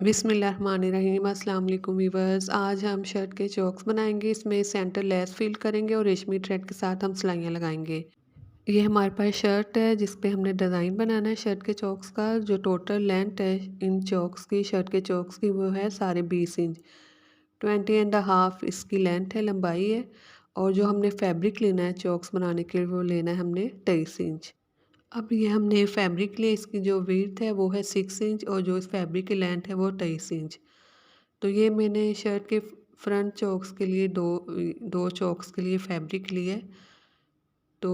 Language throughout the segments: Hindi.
बिस्मिल्लाहिर्रहमानिर्रहीम। अस्सलाम वालेकुम वीवर्स। आज हम शर्ट के चोक्स बनाएंगे। इसमें सेंटर लेस फिल करेंगे और रेशमी थ्रेड के साथ हम सिलाइयाँ लगाएंगे। ये हमारे पास शर्ट है जिस पे हमने डिज़ाइन बनाना है शर्ट के चोक्स का। जो टोटल लेंथ है इन चोक्स की, शर्ट के चोक्स की, वो है साढ़े 20 इंच। 20 एंड हाफ इसकी लेंथ है, लंबाई है। और जो हमने फैब्रिक लेना है चोक्स बनाने के लिए वो लेना है हमने 23 इंच। अब ये हमने फैब्रिक लिए, इसकी जो विड्थ है वो है 6 इंच और जो इस फैब्रिक की लेंथ है वो 23 इंच। तो ये मैंने शर्ट के फ्रंट चोक्स के लिए दो चोक्स के लिए फैब्रिक लिया है। तो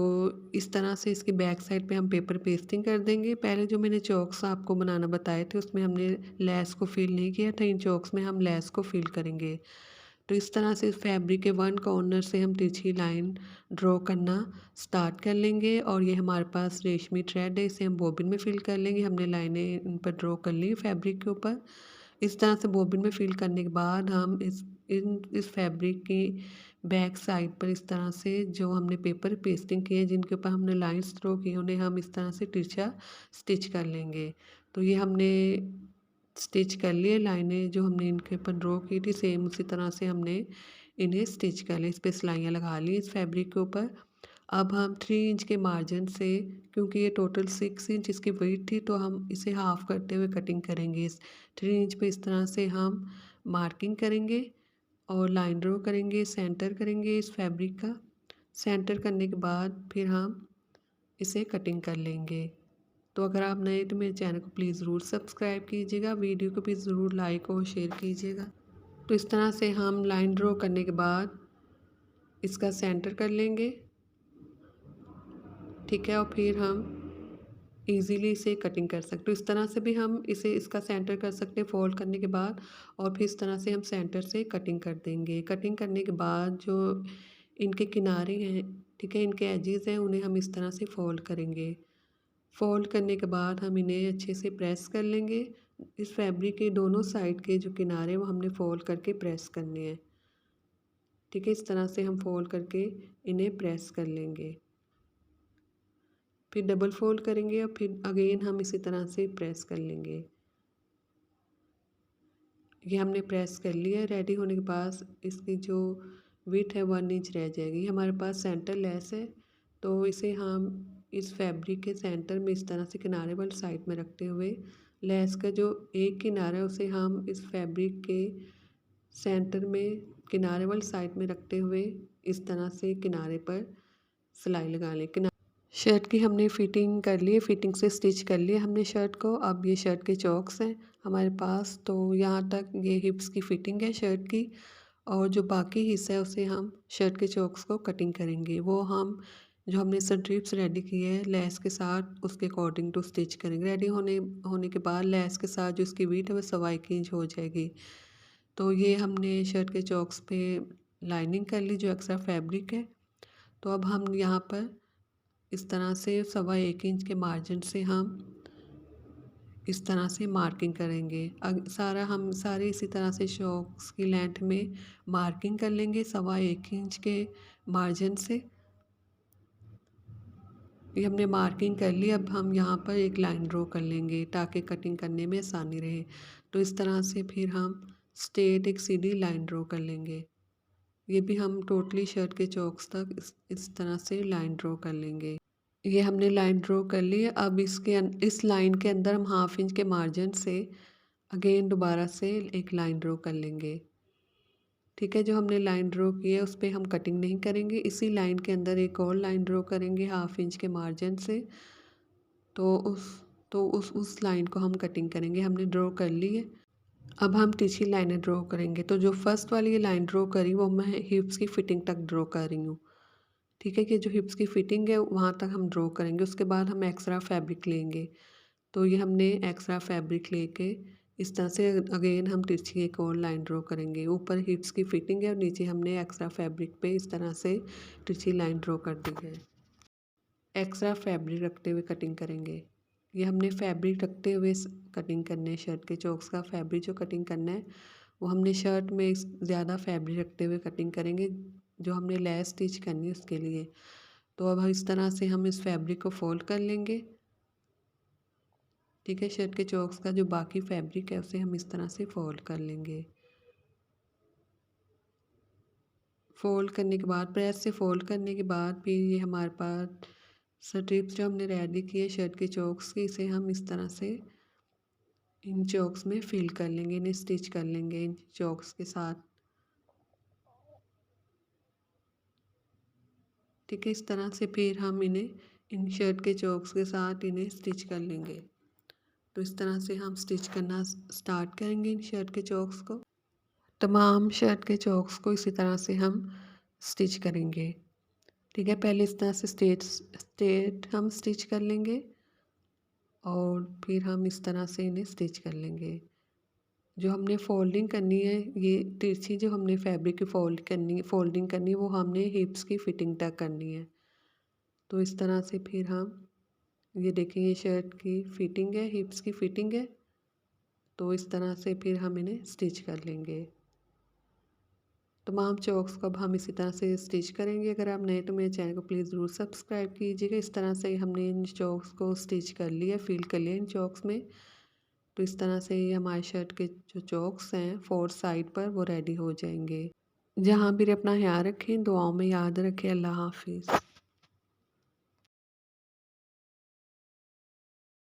इस तरह से इसकी बैक साइड पे हम पेपर पेस्टिंग कर देंगे। पहले जो मैंने चोक्स आपको बनाना बताए थे उसमें हमने लेस को फिल नहीं किया था, इन चोक्स में हम लेस को फिल करेंगे। तो इस तरह से इस फैब्रिक के वन कॉर्नर से हम तिरछी लाइन ड्रॉ करना स्टार्ट कर लेंगे। और ये हमारे पास रेशमी थ्रेड है, इसे हम बॉबिन में फिल कर लेंगे। हमने लाइनें इन पर ड्रॉ कर ली फैब्रिक के ऊपर। इस तरह से बॉबिन में फिल करने के बाद हम इस फैब्रिक की बैक साइड पर इस तरह से जो हमने पेपर पेस्टिंग किए जिनके ऊपर हमने लाइंस ड्रॉ की उन्हें हम इस तरह से तिरछा स्टिच कर लेंगे। तो ये हमने स्टिच कर लिए, लाइनें जो हमने इनके ऊपर ड्रॉ की थी सेम उसी तरह से हमने इन्हें स्टिच कर लिया। इस पर सिलाइयाँ लगा ली इस फैब्रिक के ऊपर। अब हम 3 इंच के मार्जिन से, क्योंकि ये टोटल 6 इंच इसकी वेट थी, तो हम इसे हाफ करते हुए कटिंग करेंगे। इस 3 इंच पे इस तरह से हम मार्किंग करेंगे और लाइन ड्रॉ करेंगे, सेंटर करेंगे इस फैब्रिक का। सेंटर करने के बाद फिर हम इसे कटिंग कर लेंगे। तो अगर आप नए तो मेरे चैनल को प्लीज़ ज़रूर सब्सक्राइब कीजिएगा, वीडियो को भी ज़रूर लाइक और शेयर कीजिएगा। तो इस तरह से हम लाइन ड्रॉ करने के बाद इसका सेंटर कर लेंगे, ठीक है। और फिर हम इजीली इसे कटिंग कर सकते हो। इस तरह से भी हम इसे इसका सेंटर कर सकते हैं फोल्ड करने के बाद। और फिर इस तरह से हम सेंटर से कटिंग कर देंगे। कटिंग करने के बाद जो इनके किनारे हैं, ठीक है, इनके एजेस हैं, उन्हें हम इस तरह से फोल्ड करेंगे। फोल्ड करने के बाद हम इन्हें अच्छे से प्रेस कर लेंगे। इस फैब्रिक के दोनों साइड के जो किनारे वो हमने फोल्ड करके प्रेस करने हैं, ठीक है। इस तरह से हम फोल्ड करके इन्हें प्रेस कर लेंगे, फिर डबल फोल्ड करेंगे और फिर अगेन हम इसी तरह से प्रेस कर लेंगे। ये हमने प्रेस कर लिया। रेडी होने के बाद इसकी जो विड्थ है 1 इंच रह जाएगी। हमारे पास सेंटर लेस है, तो इसे हम इस फैब्रिक के सेंटर में इस तरह से किनारे वाली साइड में रखते हुए लेस का जो एक किनारा है उसे हम इस फैब्रिक के सेंटर में किनारे वाली साइड में रखते हुए इस तरह से किनारे पर सिलाई लगा लें। शर्ट की हमने फिटिंग कर ली, फिटिंग से स्टिच कर लिया हमने शर्ट को। अब ये शर्ट के चॉक्स हैं हमारे पास। तो यहाँ तक ये हिप्स की फिटिंग है शर्ट की। और जो बाकी हिस्सा है उसे हम शर्ट के चॉक्स को कटिंग करेंगे। वो हम जो हमने स्ट्रिप्स रेडी किए हैं लेस के साथ उसके अकॉर्डिंग टू स्टिच करेंगे। रेडी होने होने के बाद लेस के साथ जो इसकी वीथ है वो 1.25 इंच हो जाएगी। तो ये हमने शर्ट के चॉक्स पे लाइनिंग कर ली जो एक्स्ट्रा फैब्रिक है। तो अब हम यहाँ पर इस तरह से 1.25 इंच के मार्जिन से हम इस तरह से मार्किंग करेंगे। हम सारे इसी तरह से शॉक्स की लेंथ में मार्किंग कर लेंगे 1.25 इंच के मार्जिन से। ये हमने मार्किंग कर ली। अब हम यहाँ पर एक लाइन ड्रॉ कर लेंगे ताकि कटिंग करने में आसानी रहे। तो इस तरह से फिर हम स्ट्रेट एक सीधी लाइन ड्रॉ कर लेंगे। ये भी हम टोटली शर्ट के चौक्स तक इस तरह से लाइन ड्रॉ कर लेंगे। ये हमने लाइन ड्रॉ कर ली है। अब इस लाइन के अंदर हम 1/2 इंच के मार्जिन से अगेन दोबारा से एक लाइन ड्रॉ कर लेंगे, ठीक है। जो हमने लाइन ड्रॉ की है उस पर हम कटिंग नहीं करेंगे। इसी लाइन के अंदर एक और लाइन ड्रॉ करेंगे 1/2 इंच के मार्जिन से। तो उस लाइन को हम कटिंग करेंगे। हमने ड्रॉ कर ली है। अब हम तिरछी लाइनें ड्रॉ करेंगे। तो जो फर्स्ट वाली ये लाइन ड्रॉ करी वो मैं हिप्स की फिटिंग तक ड्रॉ कर रही हूँ, ठीक है। कि जो हिप्स की फिटिंग है वहाँ तक हम ड्रॉ करेंगे। उसके बाद हम एक्स्ट्रा फैब्रिक लेंगे। तो ये हमने एक्स्ट्रा फैब्रिक लेके इस तरह से अगेन हम तिरछी एक और लाइन ड्रॉ करेंगे। ऊपर हिप्स की फिटिंग है और नीचे हमने एक्स्ट्रा फैब्रिक पे इस तरह से तिरछी लाइन ड्रॉ कर दी है। एक्स्ट्रा फैब्रिक रखते हुए कटिंग करेंगे। ये हमने फैब्रिक रखते हुए कटिंग करने है। शर्ट के चॉक्स का फैब्रिक जो कटिंग करना है वो हमने शर्ट में ज़्यादा फैब्रिक रखते हुए कटिंग करेंगे जो हमने लेस स्टिच करनी है उसके लिए। तो अब इस तरह से हम इस फैब्रिक को फोल्ड कर लेंगे, ठीक है, शर्ट के चोक्स का जो बाकी फैब्रिक है उसे हम इस तरह से फ़ोल्ड कर लेंगे। फ़ोल्ड करने के बाद प्रेस से फ़ोल्ड करने के बाद फिर ये हमारे पास स्ट्रिप्स जो हमने रेडी की है शर्ट के चोक्स की, इसे हम इस तरह से इन चोक्स में फिल कर लेंगे, इन्हें स्टिच कर लेंगे इन चोक्स के साथ। ठीक है, इस तरह से फिर हम इन्हें इन शर्ट के चोक्स के साथ इन्हें स्टिच कर लेंगे। तो इस तरह से हम स्टिच करना स्टार्ट करेंगे इन शर्ट के चोक्स को। तमाम शर्ट के चोक्स को इसी तरह से हम स्टिच करेंगे। ठीक है, पहले इस तरह से स्ट्रेट हम स्टिच कर लेंगे और फिर हम इस तरह से इन्हें स्टिच कर लेंगे। जो हमने फोल्डिंग करनी है, ये तिरछी जो हमने फैब्रिक की फोल्डिंग करनी है वो हमने हिप्स की फिटिंग तक करनी है। तो इस तरह से फिर हम ये देखिए ये शर्ट की फिटिंग है, हिप्स की फिटिंग है। तो इस तरह से फिर हम इन्हें स्टिच कर लेंगे। तमाम चोक्स को अब हम इसी तरह से स्टिच करेंगे। अगर आप नए तो मेरे चैनल को प्लीज़ ज़रूर सब्सक्राइब कीजिएगा। इस तरह से हमने इन चोक्स को स्टिच कर लिया, फिल कर लिया इन चोक्स में। तो इस तरह से ये हमारे शर्ट के जो चोक्स हैं 4 साइड पर वो रेडी हो जाएंगे। जहाँ भी अपना ख्याल रखें, दुआओं में याद रखें। अल्लाह हाफिज़।